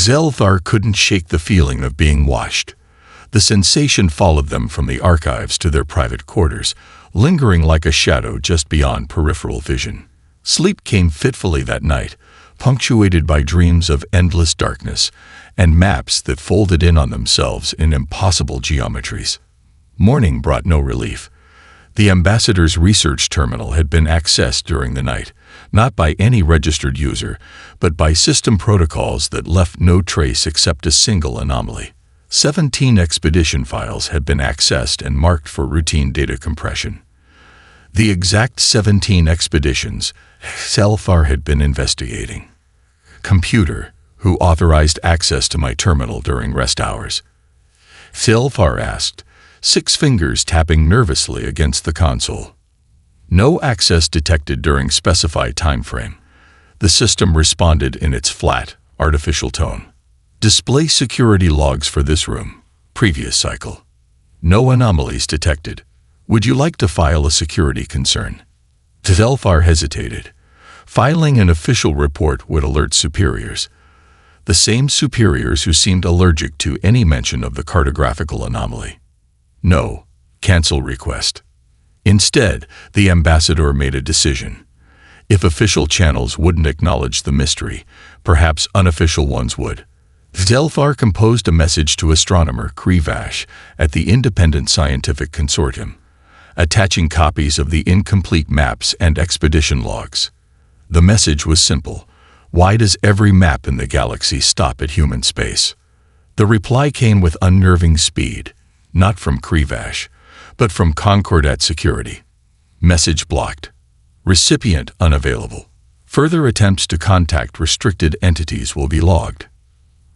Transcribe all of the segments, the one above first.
Xelthar couldn't shake the feeling of being watched. The sensation followed them from the archives to their private quarters, lingering like a shadow just beyond peripheral vision. Sleep came fitfully that night, punctuated by dreams of endless darkness and maps that folded in on themselves in impossible geometries. Morning brought no relief. The ambassador's research terminal had been accessed during the night, not by any registered user, but by system protocols that left no trace except a single anomaly. 17 expedition files had been accessed and marked for routine data compression. The exact 17 expeditions Xelthar had been investigating. Computer, who authorized access to my terminal during rest hours? Xelthar asked, 6 fingers tapping nervously against the console. No access detected during specified time frame. The system responded in its flat, artificial tone. Display security logs for this room. Previous cycle. No anomalies detected. Would you like to file a security concern? Xelthar hesitated. Filing an official report would alert superiors. The same superiors who seemed allergic to any mention of the cartographical anomaly. No. Cancel request. Instead, the ambassador made a decision. If official channels wouldn't acknowledge the mystery, perhaps unofficial ones would. Xelthar composed a message to astronomer Krivash at the Independent Scientific Consortium, attaching copies of the incomplete maps and expedition logs. The message was simple. Why does every map in the galaxy stop at human space? The reply came with unnerving speed, not from Krivash, but from Concordat Security. Message blocked. Recipient unavailable. Further attempts to contact restricted entities will be logged.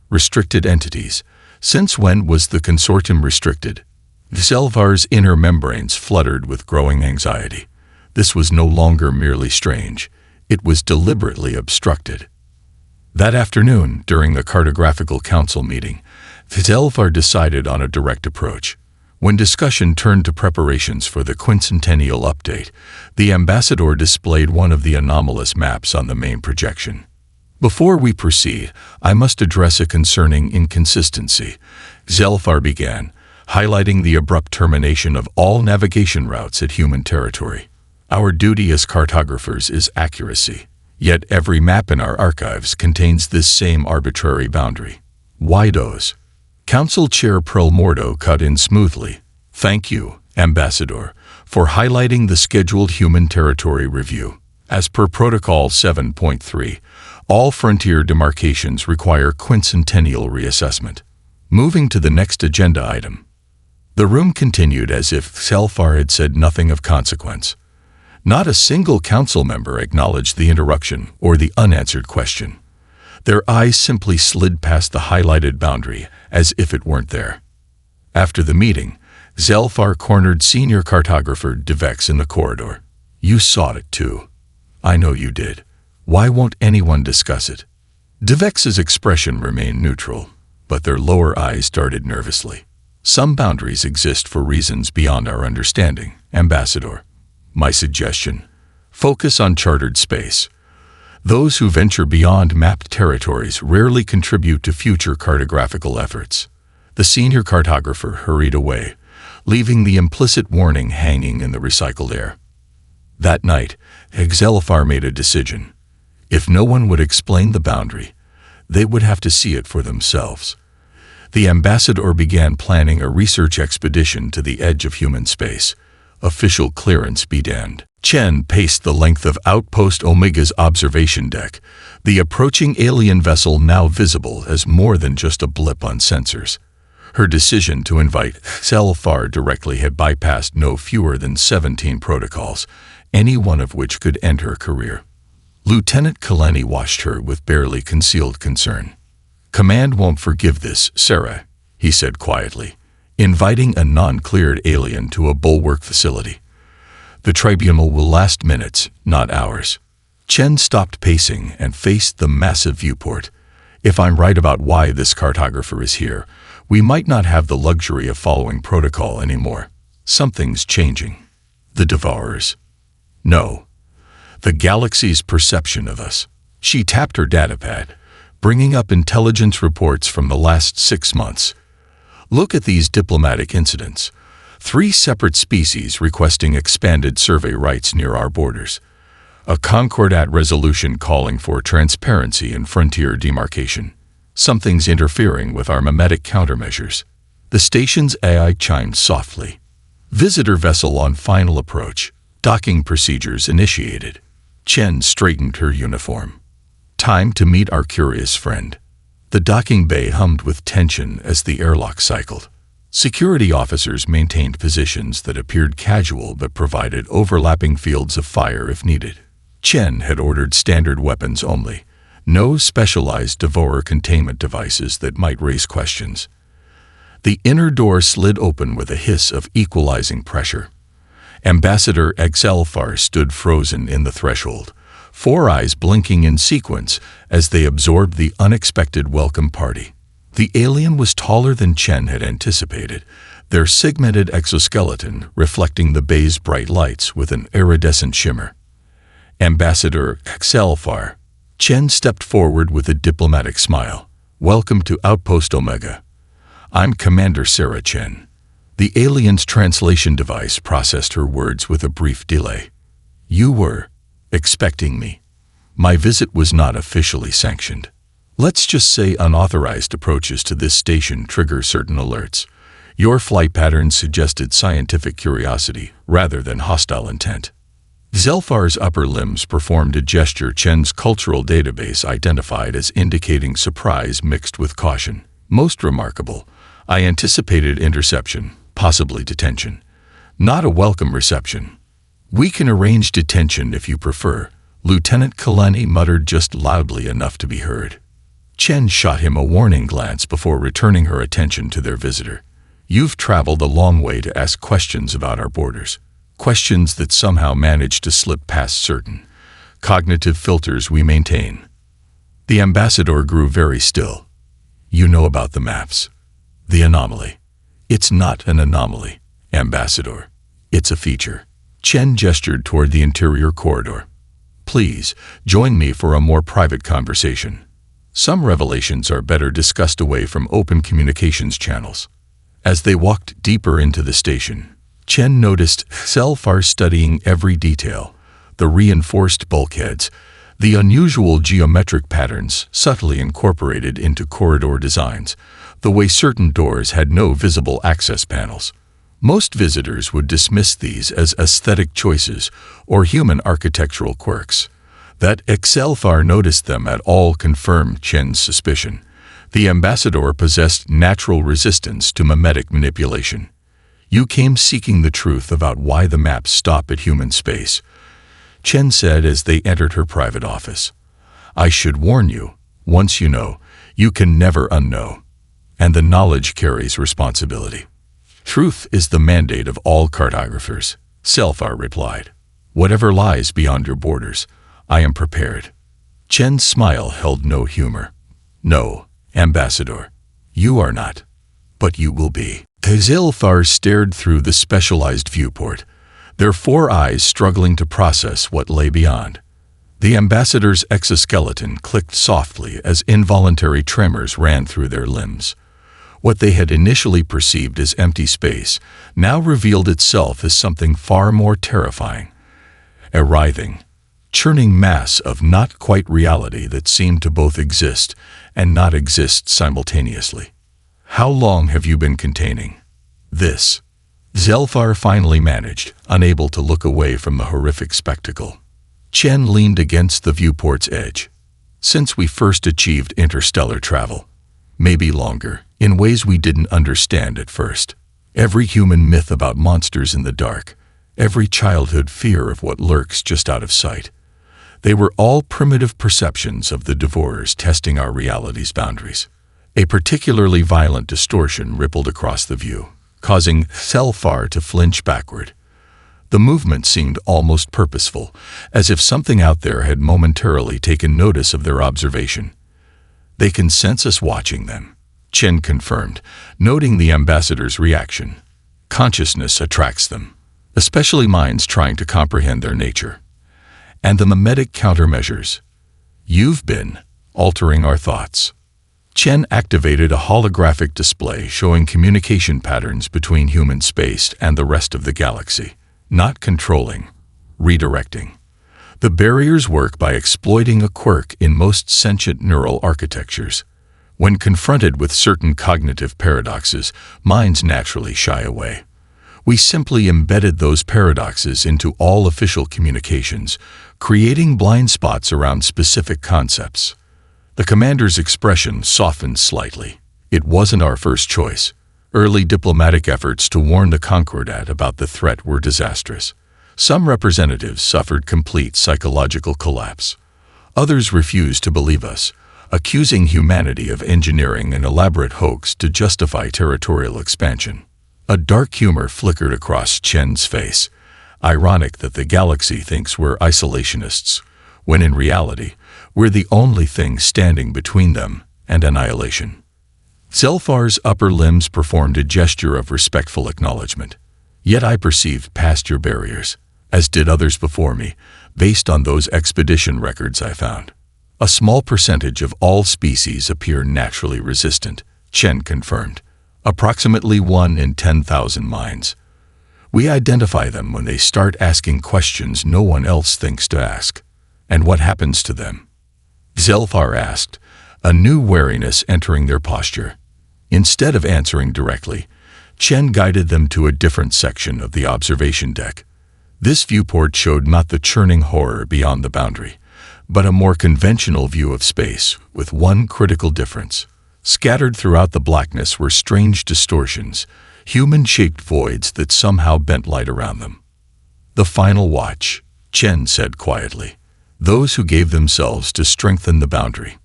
Restricted entities. Since when was the consortium restricted? Xelthar's inner membranes fluttered with growing anxiety. This was no longer merely strange. It was deliberately obstructed. That afternoon, during the Cartographical Council meeting, Xelthar decided on a direct approach. When discussion turned to preparations for the quincentennial update, the ambassador displayed one of the anomalous maps on the main projection. Before we proceed, I must address a concerning inconsistency, Xelthar began, highlighting the abrupt termination of all navigation routes at human territory. Our duty as cartographers is accuracy, yet every map in our archives contains this same arbitrary boundary. Why those? Council Chair Pearl Mordo cut in smoothly. Thank you, Ambassador, for highlighting the scheduled human territory review. As per Protocol 7.3, all frontier demarcations require quincentennial reassessment. Moving to the next agenda item. The room continued as if Xelthar had said nothing of consequence. Not a single council member acknowledged the interruption or the unanswered question. Their eyes simply slid past the highlighted boundary as if it weren't there. After the meeting, Xelthar cornered senior cartographer Devex in the corridor. You saw it too. I know you did. Why won't anyone discuss it? Devex's expression remained neutral, but their lower eyes darted nervously. Some boundaries exist for reasons beyond our understanding, Ambassador. My suggestion: focus on chartered space. Those who venture beyond mapped territories rarely contribute to future cartographical efforts. The senior cartographer hurried away, leaving the implicit warning hanging in the recycled air. That night, Xelthar made a decision. If no one would explain the boundary, they would have to see it for themselves. The ambassador began planning a research expedition to the edge of human space. Official clearance be damned. Chen paced the length of Outpost Omega's observation deck, the approaching alien vessel now visible as more than just a blip on sensors. Her decision to invite Xelthar directly had bypassed no fewer than 17 protocols, any one of which could end her career. Lieutenant Kaleni watched her with barely concealed concern. Command won't forgive this, Sarah, he said quietly, inviting a non-cleared alien to a bulwark facility. The tribunal will last minutes, not hours. Chen stopped pacing and faced the massive viewport. If I'm right about why this cartographer is here, we might not have the luxury of following protocol anymore. Something's changing. The Devourers. No. The galaxy's perception of us. She tapped her datapad, bringing up intelligence reports from the last 6 months. Look at these diplomatic incidents. 3 separate species requesting expanded survey rights near our borders. A Concordat resolution calling for transparency and frontier demarcation. Something's interfering with our mimetic countermeasures. The station's AI chimed softly. Visitor vessel on final approach. Docking procedures initiated. Chen straightened her uniform. Time to meet our curious friend. The docking bay hummed with tension as the airlock cycled. Security officers maintained positions that appeared casual but provided overlapping fields of fire if needed. Chen had ordered standard weapons only. No specialized devourer containment devices that might raise questions. The inner door slid open with a hiss of equalizing pressure. Ambassador HFY stood frozen in the threshold, 4 eyes blinking in sequence as they absorbed the unexpected welcome party. The alien was taller than Chen had anticipated, their segmented exoskeleton reflecting the bay's bright lights with an iridescent shimmer. Ambassador HFY. Chen stepped forward with a diplomatic smile. Welcome to Outpost Omega. I'm Commander Sarah Chen. The alien's translation device processed her words with a brief delay. You were expecting me. My visit was not officially sanctioned. Let's just say unauthorized approaches to this station trigger certain alerts. Your flight patterns suggested scientific curiosity rather than hostile intent. Zelfar's upper limbs performed a gesture Chen's cultural database identified as indicating surprise mixed with caution. Most remarkable, I anticipated interception, possibly detention. Not a welcome reception. We can arrange detention if you prefer, Lieutenant Kaleni muttered just loudly enough to be heard. Chen shot him a warning glance before returning her attention to their visitor. You've traveled a long way to ask questions about our borders. Questions that somehow managed to slip past certain cognitive filters we maintain. The ambassador grew very still. You know about the maps. The anomaly. It's not an anomaly, Ambassador. It's a feature. Chen gestured toward the interior corridor. Please, join me for a more private conversation. Some revelations are better discussed away from open communications channels. As they walked deeper into the station, Chen noticed HFY studying every detail, the reinforced bulkheads, the unusual geometric patterns subtly incorporated into corridor designs, the way certain doors had no visible access panels. Most visitors would dismiss these as aesthetic choices or human architectural quirks. That HFY noticed them at all confirmed Chen's suspicion. The ambassador possessed natural resistance to mimetic manipulation. You came seeking the truth about why the maps stop at human space, Chen said as they entered her private office. I should warn you, once you know, you can never unknow. And the knowledge carries responsibility. Truth is the mandate of all cartographers, HFY replied. Whatever lies beyond your borders, I am prepared. Chen's smile held no humor. No, Ambassador, you are not. But you will be. HFY stared through the specialized viewport, their 4 eyes struggling to process what lay beyond. The ambassador's exoskeleton clicked softly as involuntary tremors ran through their limbs. What they had initially perceived as empty space now revealed itself as something far more terrifying. A writhing, churning mass of not quite reality that seemed to both exist and not exist simultaneously. How long have you been containing this? HFY finally managed, unable to look away from the horrific spectacle. Chen leaned against the viewport's edge. Since we first achieved interstellar travel. Maybe longer, in ways we didn't understand at first. Every human myth about monsters in the dark, every childhood fear of what lurks just out of sight. They were all primitive perceptions of the devourers testing our reality's boundaries. A particularly violent distortion rippled across the view, causing HFY to flinch backward. The movement seemed almost purposeful, as if something out there had momentarily taken notice of their observation. They can sense us watching them, Chen confirmed, noting the ambassador's reaction. Consciousness attracts them, especially minds trying to comprehend their nature. And the mimetic countermeasures. You've been altering our thoughts. Chen activated a holographic display showing communication patterns between human space and the rest of the galaxy, not controlling, redirecting. The barriers work by exploiting a quirk in most sentient neural architectures. When confronted with certain cognitive paradoxes, minds naturally shy away. We simply embedded those paradoxes into all official communications, creating blind spots around specific concepts. The commander's expression softened slightly. It wasn't our first choice. Early diplomatic efforts to warn the Concordat about the threat were disastrous. Some representatives suffered complete psychological collapse. Others refused to believe us, accusing humanity of engineering an elaborate hoax to justify territorial expansion. A dark humor flickered across Chen's face. Ironic that the galaxy thinks we're isolationists, when in reality, we're the only thing standing between them and annihilation. Zelfar's upper limbs performed a gesture of respectful acknowledgement. Yet I perceived past your barriers, as did others before me, based on those expedition records I found. A small percentage of all species appear naturally resistant, Chen confirmed. Approximately 1 in 10,000 minds. We identify them when they start asking questions no one else thinks to ask. And what happens to them? Zelfar asked, a new wariness entering their posture. Instead of answering directly, Chen guided them to a different section of the observation deck. This viewport showed not the churning horror beyond the boundary, but a more conventional view of space, with one critical difference. Scattered throughout the blackness were strange distortions, human-shaped voids that somehow bent light around them. The final watch, Chen said quietly. Those who gave themselves to strengthen the boundary.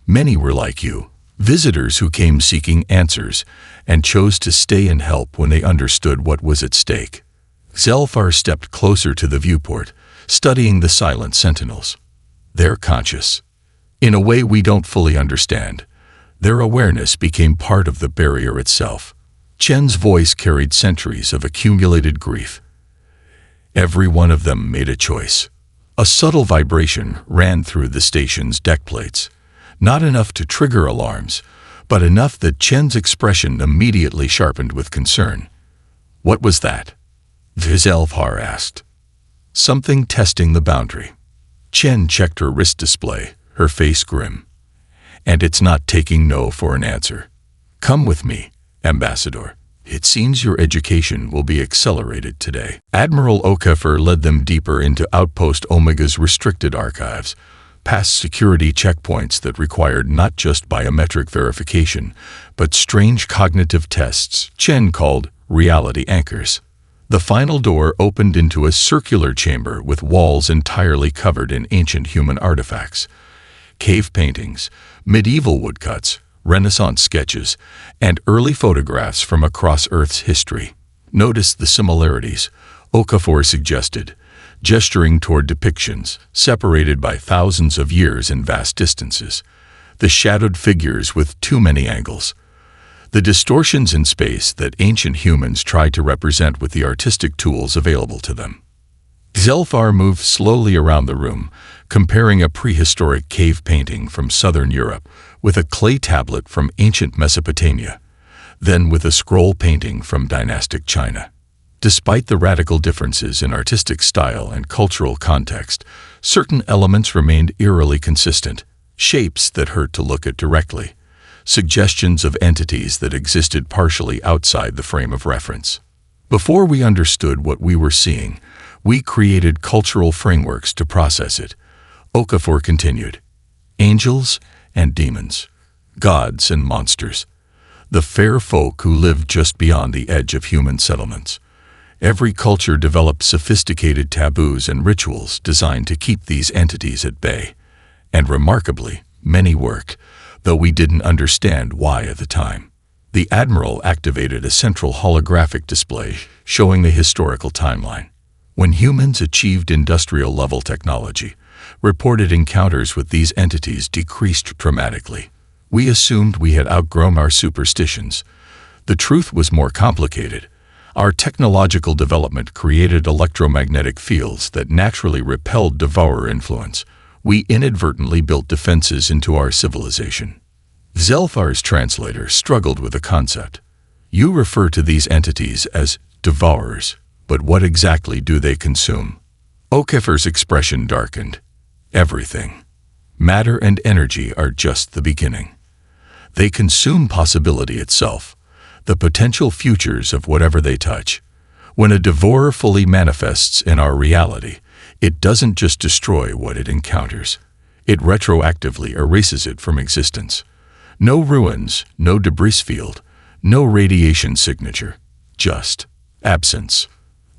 Many were like you, visitors who came seeking answers and chose to stay and help when they understood what was at stake. Zelfar stepped closer to the viewport, studying the silent sentinels. They're conscious. In a way we don't fully understand. Their awareness became part of the barrier itself. Chen's voice carried centuries of accumulated grief. Every one of them made a choice. A subtle vibration ran through the station's deck plates. Not enough to trigger alarms, but enough that Chen's expression immediately sharpened with concern. What was that? Zelfar asked. Something testing the boundary. Chen checked her wrist display, her face grim. And it's not taking no for an answer. Come with me, Ambassador. It seems your education will be accelerated today. Admiral Okafor led them deeper into Outpost Omega's restricted archives, past security checkpoints that required not just biometric verification, but strange cognitive tests Chen called reality anchors. The final door opened into a circular chamber with walls entirely covered in ancient human artifacts. Cave paintings, medieval woodcuts, Renaissance sketches, and early photographs from across Earth's history. Notice the similarities, Okafor suggested, gesturing toward depictions separated by thousands of years and vast distances. The shadowed figures with too many angles. The distortions in space that ancient humans tried to represent with the artistic tools available to them. Zelfar moved slowly around the room, comparing a prehistoric cave painting from southern Europe with a clay tablet from ancient Mesopotamia, then with a scroll painting from dynastic China. Despite the radical differences in artistic style and cultural context, certain elements remained eerily consistent, shapes that hurt to look at directly, suggestions of entities that existed partially outside the frame of reference. Before we understood what we were seeing, we created cultural frameworks to process it. Okafor continued. Angels and demons, gods and monsters, the fair folk who lived just beyond the edge of human settlements. Every culture developed sophisticated taboos and rituals designed to keep these entities at bay. And remarkably, many worked, though we didn't understand why at the time. The Admiral activated a central holographic display showing the historical timeline. When humans achieved industrial-level technology, reported encounters with these entities decreased dramatically. We assumed we had outgrown our superstitions. The truth was more complicated. Our technological development created electromagnetic fields that naturally repelled devourer influence, we inadvertently built defenses into our civilization. Zelfar's translator struggled with the concept. You refer to these entities as devourers, but what exactly do they consume? Okefer's expression darkened. Everything. Matter and energy are just the beginning. They consume possibility itself, the potential futures of whatever they touch. When a devourer fully manifests in our reality, it doesn't just destroy what it encounters. It retroactively erases it from existence. No ruins, no debris field, no radiation signature, just absence.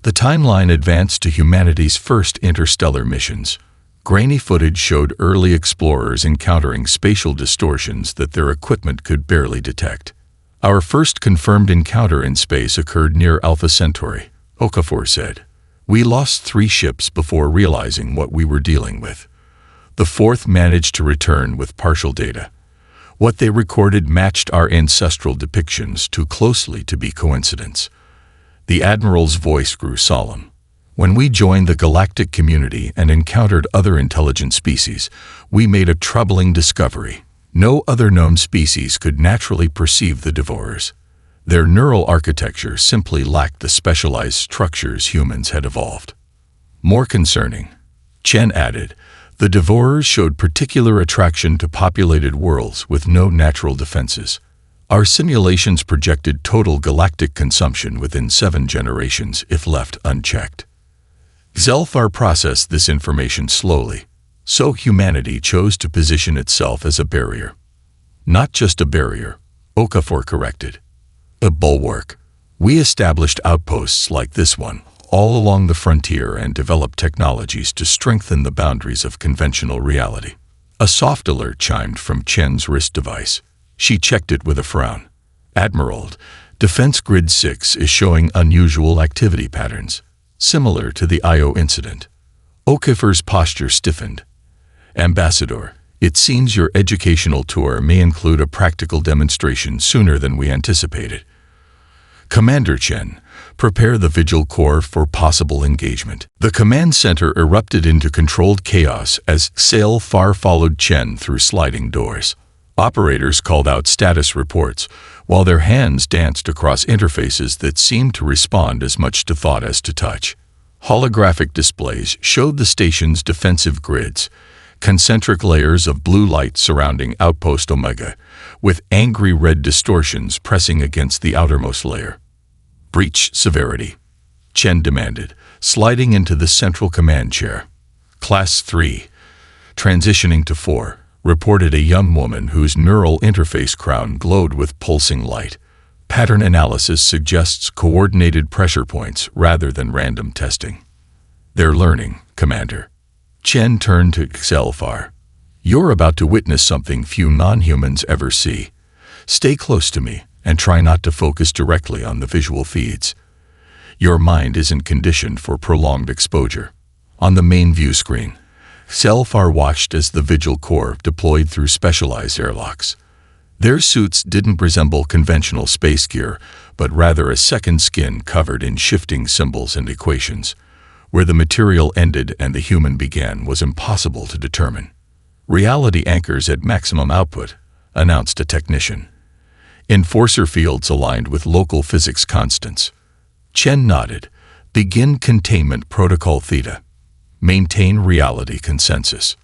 The timeline advanced to humanity's first interstellar missions. Grainy footage showed early explorers encountering spatial distortions that their equipment could barely detect. Our first confirmed encounter in space occurred near Alpha Centauri, Okafor said. We lost 3 ships before realizing what we were dealing with. The 4th managed to return with partial data. What they recorded matched our ancestral depictions too closely to be coincidence. The Admiral's voice grew solemn. When we joined the galactic community and encountered other intelligent species, we made a troubling discovery. No other known species could naturally perceive the devourers. Their neural architecture simply lacked the specialized structures humans had evolved. More concerning, Chen added, the devourers showed particular attraction to populated worlds with no natural defenses. Our simulations projected total galactic consumption within 7 generations if left unchecked. Zelfar processed this information slowly, so humanity chose to position itself as a barrier. Not just a barrier, Okafor corrected. A bulwark. We established outposts like this one all along the frontier and developed technologies to strengthen the boundaries of conventional reality. A soft alert chimed from Chen's wrist device. She checked it with a frown. Admiral, Defense Grid 6 is showing unusual activity patterns, similar to the Io incident. Okafor's posture stiffened. Ambassador, it seems your educational tour may include a practical demonstration sooner than we anticipated. Commander Chen, prepare the Vigil Corps for possible engagement. The command center erupted into controlled chaos as Zelfar followed Chen through sliding doors. Operators called out status reports, while their hands danced across interfaces that seemed to respond as much to thought as to touch. Holographic displays showed the station's defensive grids, concentric layers of blue light surrounding Outpost Omega, with angry red distortions pressing against the outermost layer. Breach severity, Chen demanded, sliding into the central command chair. Class 3, transitioning to 4, reported a young woman whose neural interface crown glowed with pulsing light. Pattern analysis suggests coordinated pressure points rather than random testing. They're learning, Commander. Chen turned to Zelfar. You're about to witness something few non-humans ever see. Stay close to me and try not to focus directly on the visual feeds. Your mind isn't conditioned for prolonged exposure. On the main view screen, Zelfar watched as the Vigil Corps deployed through specialized airlocks. Their suits didn't resemble conventional space gear, but rather a second skin covered in shifting symbols and equations. Where the material ended and the human began was impossible to determine. Reality anchors at maximum output, announced a technician. Enforcer fields aligned with local physics constants. Chen nodded. Begin containment protocol theta. Maintain reality consensus.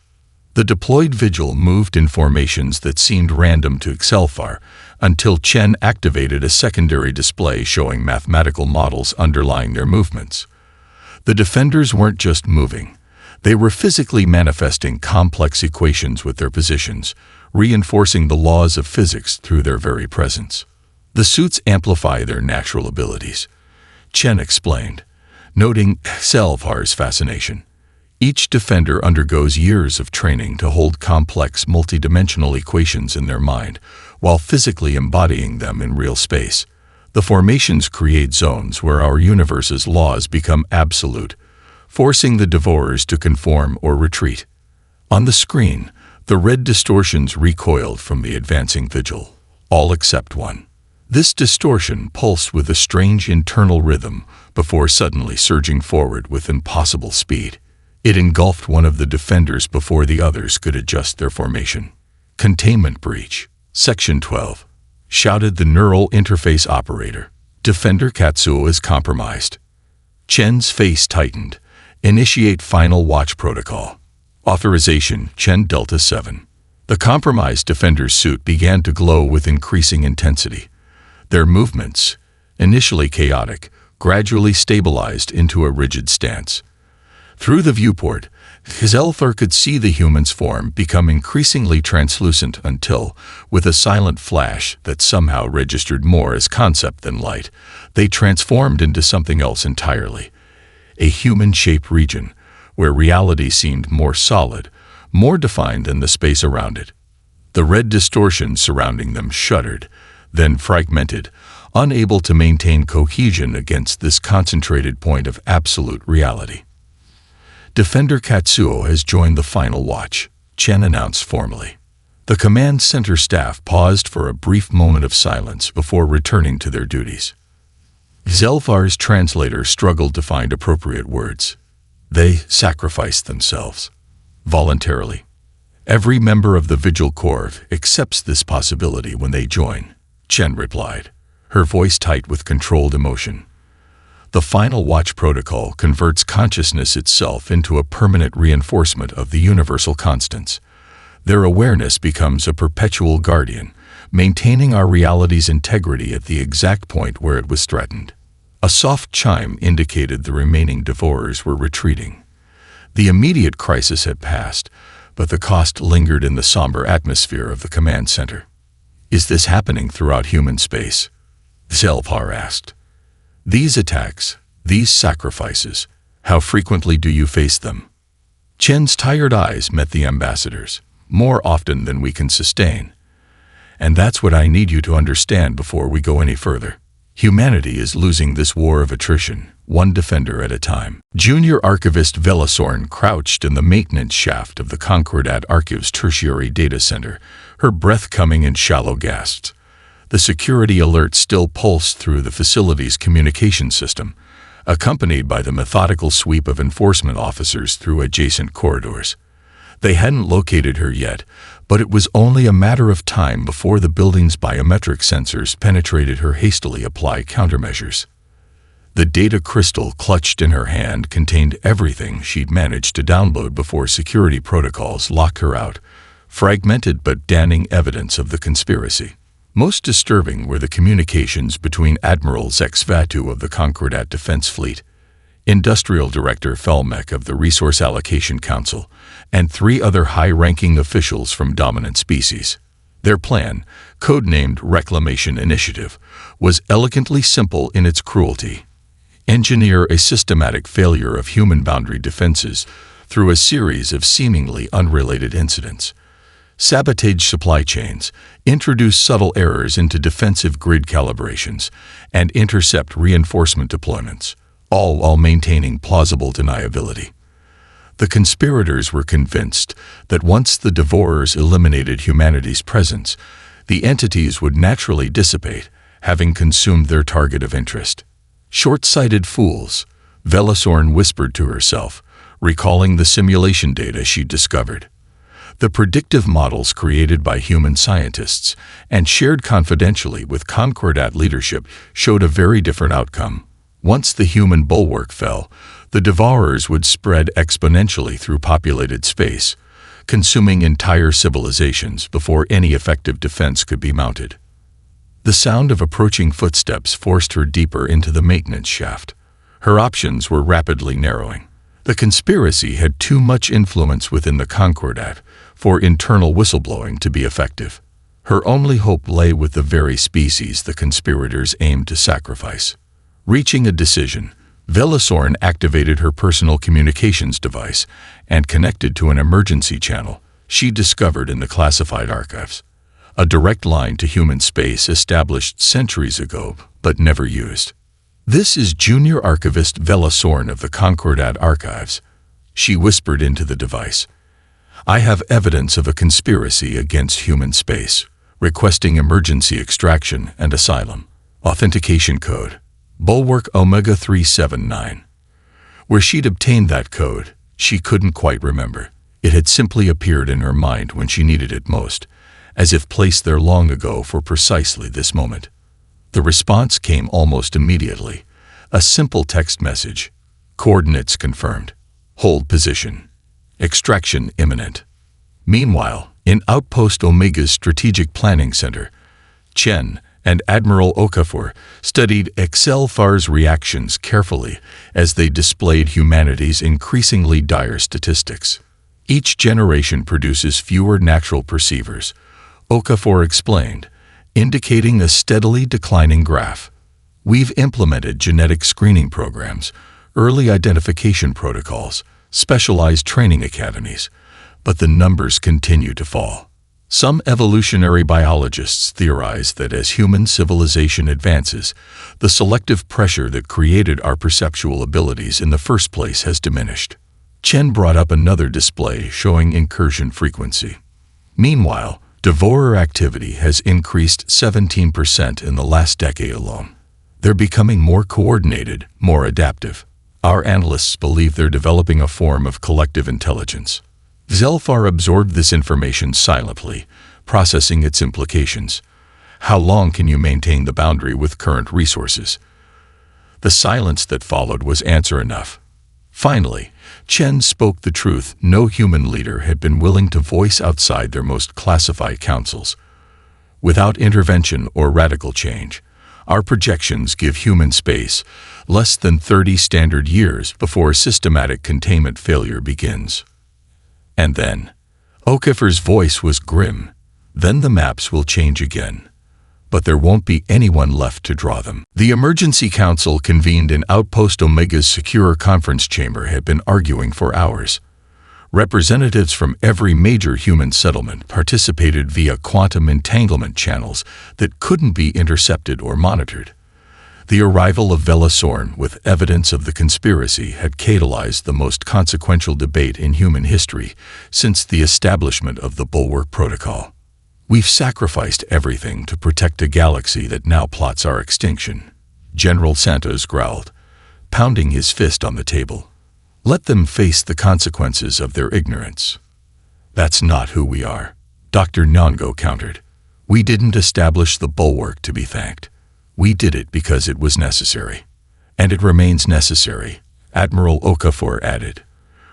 The deployed Vigil moved in formations that seemed random to Zelfar until Chen activated a secondary display showing mathematical models underlying their movements. The defenders weren't just moving. They were physically manifesting complex equations with their positions, reinforcing the laws of physics through their very presence. The suits amplify their natural abilities, Chen explained, noting Zelfar's fascination. Each defender undergoes years of training to hold complex multidimensional equations in their mind, while physically embodying them in real space. The formations create zones where our universe's laws become absolute, forcing the devourers to conform or retreat. On the screen, the red distortions recoiled from the advancing Vigil, all except one. This distortion pulsed with a strange internal rhythm before suddenly surging forward with impossible speed. It engulfed one of the defenders before the others could adjust their formation. Containment breach. Section 12. Shouted the neural interface operator. Defender Katsuo is compromised. Chen's face tightened. Initiate final watch protocol. Authorization, Chen Delta 7. The compromised defender's suit began to glow with increasing intensity. Their movements, initially chaotic, gradually stabilized into a rigid stance. Through the viewport, Zelthar could see the human's form become increasingly translucent until, with a silent flash that somehow registered more as concept than light, they transformed into something else entirely. A human-shaped region, where reality seemed more solid, more defined than the space around it. The red distortion surrounding them shuddered, then fragmented, unable to maintain cohesion against this concentrated point of absolute reality. Defender Katsuo has joined the final watch, Chen announced formally. The command center staff paused for a brief moment of silence before returning to their duties. Zelthar's translator struggled to find appropriate words. They sacrificed themselves. Voluntarily. Every member of the Vigil Corps accepts this possibility when they join, Chen replied, her voice tight with controlled emotion. The final watch protocol converts consciousness itself into a permanent reinforcement of the universal constants. Their awareness becomes a perpetual guardian, maintaining our reality's integrity at the exact point where it was threatened. A soft chime indicated the remaining devourers were retreating. The immediate crisis had passed, but the cost lingered in the somber atmosphere of the command center. Is this happening throughout human space? Zelthar asked. These attacks, these sacrifices, how frequently do you face them? Chen's tired eyes met the ambassador's, more often than we can sustain. And that's what I need you to understand before we go any further. Humanity is losing this war of attrition, one defender at a time. Junior Archivist Velasorn crouched in the maintenance shaft of the Concordat Archives tertiary data center, her breath coming in shallow gasps. The security alert still pulsed through the facility's communication system, accompanied by the methodical sweep of enforcement officers through adjacent corridors. They hadn't located her yet, but it was only a matter of time before the building's biometric sensors penetrated her hastily applied countermeasures. The data crystal clutched in her hand contained everything she'd managed to download before security protocols locked her out, fragmented but damning evidence of the conspiracy. Most disturbing were the communications between Admiral Zexvatu of the Concordat Defense Fleet, Industrial Director Felmek of the Resource Allocation Council, and 3 other high-ranking officials from dominant species. Their plan, codenamed Reclamation Initiative, was elegantly simple in its cruelty. Engineer a systematic failure of human boundary defenses through a series of seemingly unrelated incidents. Sabotage supply chains, introduce subtle errors into defensive grid calibrations, and intercept reinforcement deployments, all while maintaining plausible deniability. The conspirators were convinced that once the Devourers eliminated humanity's presence, the entities would naturally dissipate, having consumed their target of interest. Short-sighted fools, Velasorn whispered to herself, recalling the simulation data she'd discovered. The predictive models created by human scientists and shared confidentially with Concordat leadership showed a very different outcome. Once the human bulwark fell, the Devourers would spread exponentially through populated space, consuming entire civilizations before any effective defense could be mounted. The sound of approaching footsteps forced her deeper into the maintenance shaft. Her options were rapidly narrowing. The conspiracy had too much influence within the Concordat for internal whistleblowing to be effective. Her only hope lay with the very species the conspirators aimed to sacrifice. Reaching a decision, Velasorn activated her personal communications device and connected to an emergency channel she discovered in the classified archives. A direct line to human space established centuries ago, but never used. "This is Junior Archivist Velasorn of the Concordat Archives," she whispered into the device. "I have evidence of a conspiracy against human space, requesting emergency extraction and asylum. Authentication code, Bulwark Omega 379. Where she'd obtained that code, She couldn't quite remember. It had simply appeared in her mind when she needed it most, as if placed there long ago for precisely this moment. The response came almost immediately. A simple text message. Coordinates confirmed. Hold position. Extraction imminent. Meanwhile, in Outpost Omega's Strategic Planning Center, Chen and Admiral Okafor studied HFY's reactions carefully as they displayed humanity's increasingly dire statistics. Each generation produces fewer natural perceivers, Okafor explained, indicating a steadily declining graph. We've implemented genetic screening programs, early identification protocols, specialized training academies, but the numbers continue to fall. Some evolutionary biologists theorize that as human civilization advances, the selective pressure that created our perceptual abilities in the first place has diminished. Chen brought up another display showing incursion frequency. Meanwhile, devourer activity has increased 17% in the last decade alone. They're becoming more coordinated, more adaptive. Our analysts believe they're developing a form of collective intelligence. Zelfar absorbed this information silently, processing its implications. How long can you maintain the boundary with current resources? The silence that followed was answer enough. Finally, Chen spoke the truth no human leader had been willing to voice outside their most classified councils. Without intervention or radical change, our projections give human space less than 30 standard years before systematic containment failure begins. And then, Okafor's voice was grim, then the maps will change again. But there won't be anyone left to draw them. The Emergency Council convened in Outpost Omega's secure conference chamber had been arguing for hours. Representatives from every major human settlement participated via quantum entanglement channels that couldn't be intercepted or monitored. The arrival of Velasorn with evidence of the conspiracy had catalyzed the most consequential debate in human history since the establishment of the Bulwark Protocol. We've sacrificed everything to protect a galaxy that now plots our extinction, General Santos growled, pounding his fist on the table. Let them face the consequences of their ignorance. That's not who we are, Dr. Nyong'o countered. We didn't establish the Bulwark to be thanked. We did it because it was necessary. And it remains necessary, Admiral Okafor added.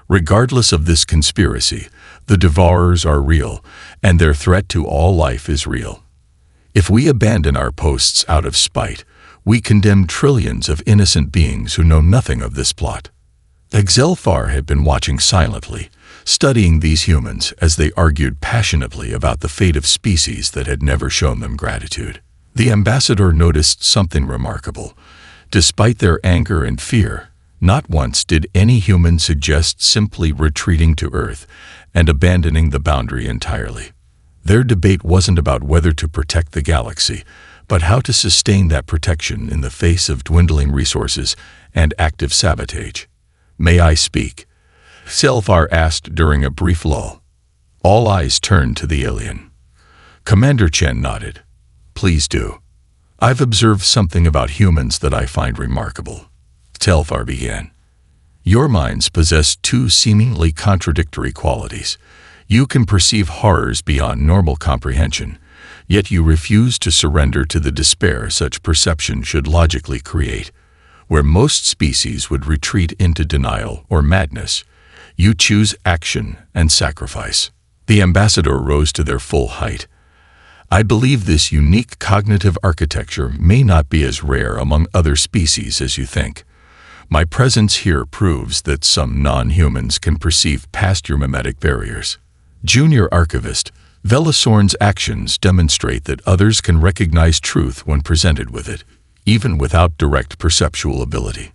Regardless of this conspiracy, the Devourers are real, and their threat to all life is real. If we abandon our posts out of spite, we condemn trillions of innocent beings who know nothing of this plot. Exelfar had been watching silently, studying these humans as they argued passionately about the fate of species that had never shown them gratitude. The ambassador noticed something remarkable. Despite their anger and fear, not once did any human suggest simply retreating to Earth and abandoning the boundary entirely. Their debate wasn't about whether to protect the galaxy, but how to sustain that protection in the face of dwindling resources and active sabotage. May I speak? Selfar asked during a brief lull. All eyes turned to the alien. Commander Chen nodded. Please do. I've observed something about humans that I find remarkable. Telfar began. Your minds possess two seemingly contradictory qualities. You can perceive horrors beyond normal comprehension, yet you refuse to surrender to the despair such perception should logically create. Where most species would retreat into denial or madness, you choose action and sacrifice. The ambassador rose to their full height. I believe this unique cognitive architecture may not be as rare among other species as you think. My presence here proves that some non-humans can perceive past your mimetic barriers. Junior Archivist, Velasorn's actions demonstrate that others can recognize truth when presented with it, even without direct perceptual ability.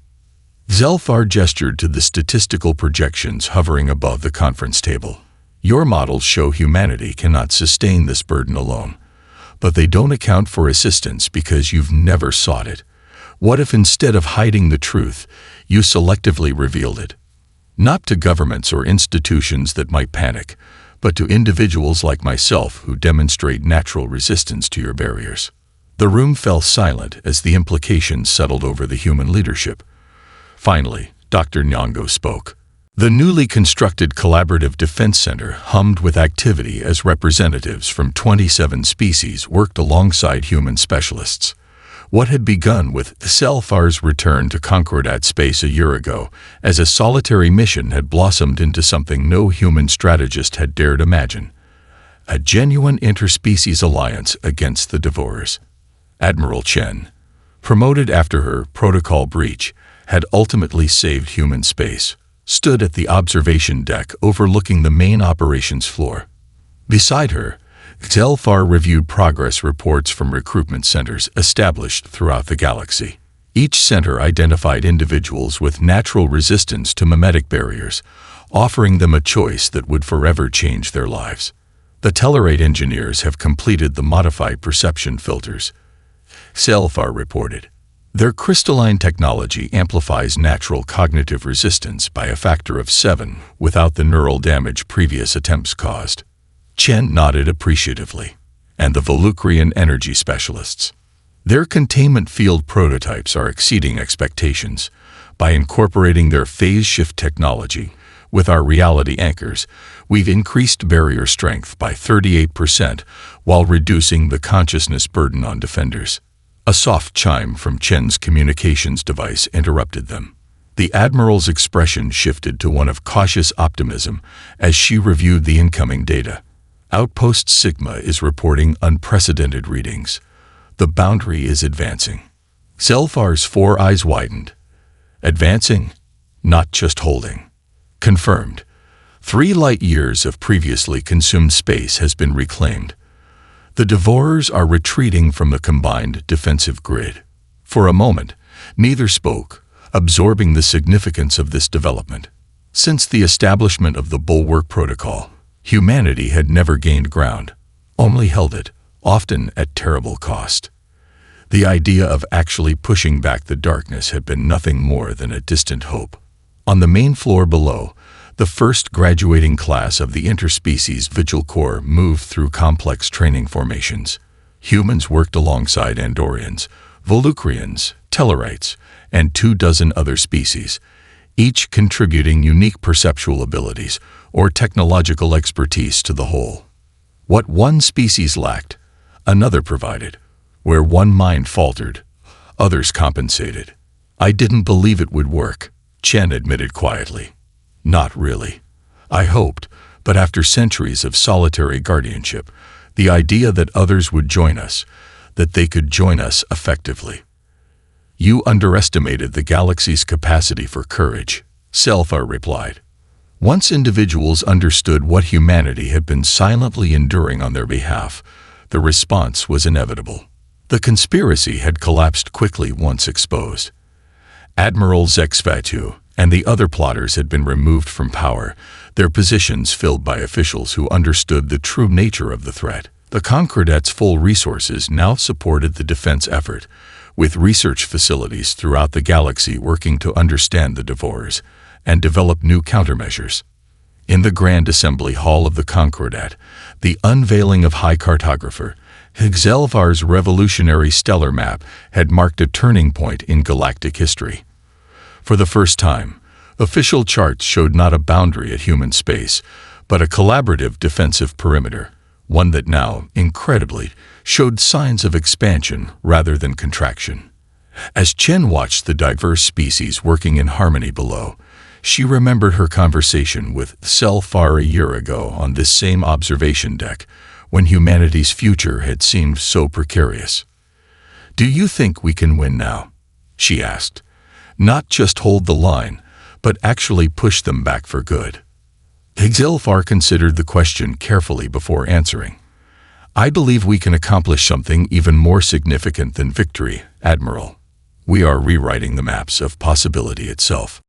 Zelfar gestured to the statistical projections hovering above the conference table. Your models show humanity cannot sustain this burden alone, but they don't account for assistance because you've never sought it. What if instead of hiding the truth, you selectively revealed it? Not to governments or institutions that might panic, but to individuals like myself who demonstrate natural resistance to your barriers. The room fell silent as the implications settled over the human leadership. Finally, Dr. Nyong'o spoke. The newly constructed Collaborative Defense Center hummed with activity as representatives from 27 species worked alongside human specialists. What had begun with Selfar's return to Concordat space a year ago as a solitary mission had blossomed into something no human strategist had dared imagine. A genuine interspecies alliance against the Devourers. Admiral Chen, promoted after her protocol breach, had ultimately saved human space, stood at the observation deck overlooking the main operations floor. Beside her, Zelfar reviewed progress reports from recruitment centers established throughout the galaxy. Each center identified individuals with natural resistance to mimetic barriers, offering them a choice that would forever change their lives. The Tellerate engineers have completed the modified perception filters, Zelfar reported. Their crystalline technology amplifies natural cognitive resistance by a factor of 7 without the neural damage previous attempts caused. Chen nodded appreciatively. And the Volucrian energy specialists. Their containment field prototypes are exceeding expectations. By incorporating their phase shift technology with our reality anchors, we've increased barrier strength by 38% while reducing the consciousness burden on defenders. A soft chime from Chen's communications device interrupted them. The Admiral's expression shifted to one of cautious optimism as she reviewed the incoming data. Outpost Sigma is reporting unprecedented readings. The boundary is advancing. Zelfar's 4 eyes widened. Advancing, not just holding. Confirmed. 3 light-years of previously consumed space has been reclaimed. The Devourers are retreating from the combined defensive grid. For a moment, neither spoke, absorbing the significance of this development. Since the establishment of the Bulwark Protocol, humanity had never gained ground, only held it, often at terrible cost. The idea of actually pushing back the darkness had been nothing more than a distant hope. On the main floor below, the first graduating class of the Interspecies Vigil Corps moved through complex training formations. Humans worked alongside Andorians, Volucrians, Tellarites, and 24 other species, each contributing unique perceptual abilities or technological expertise to the whole. What one species lacked, another provided. Where one mind faltered, others compensated. I didn't believe it would work, Chen admitted quietly. Not really. I hoped, but after centuries of solitary guardianship, the idea that others would join us, that they could join us effectively. You underestimated the galaxy's capacity for courage, Zelfar replied. Once individuals understood what humanity had been silently enduring on their behalf, the response was inevitable. The conspiracy had collapsed quickly once exposed. Admiral Zexvatu and the other plotters had been removed from power, their positions filled by officials who understood the true nature of the threat. The Concordats' full resources now supported the defense effort, with research facilities throughout the galaxy working to understand the Devourers and develop new countermeasures. In the Grand Assembly Hall of the Concordat, the unveiling of High Cartographer, Zelfar's revolutionary stellar map had marked a turning point in galactic history. For the first time, official charts showed not a boundary at human space, but a collaborative defensive perimeter, one that now, incredibly, showed signs of expansion rather than contraction. As Chen watched the diverse species working in harmony below, she remembered her conversation with Zelfar a year ago on this same observation deck, when humanity's future had seemed so precarious. "Do you think we can win now?" she asked. "Not just hold the line, but actually push them back for good." Zelfar considered the question carefully before answering. "I believe we can accomplish something even more significant than victory, Admiral. We are rewriting the maps of possibility itself."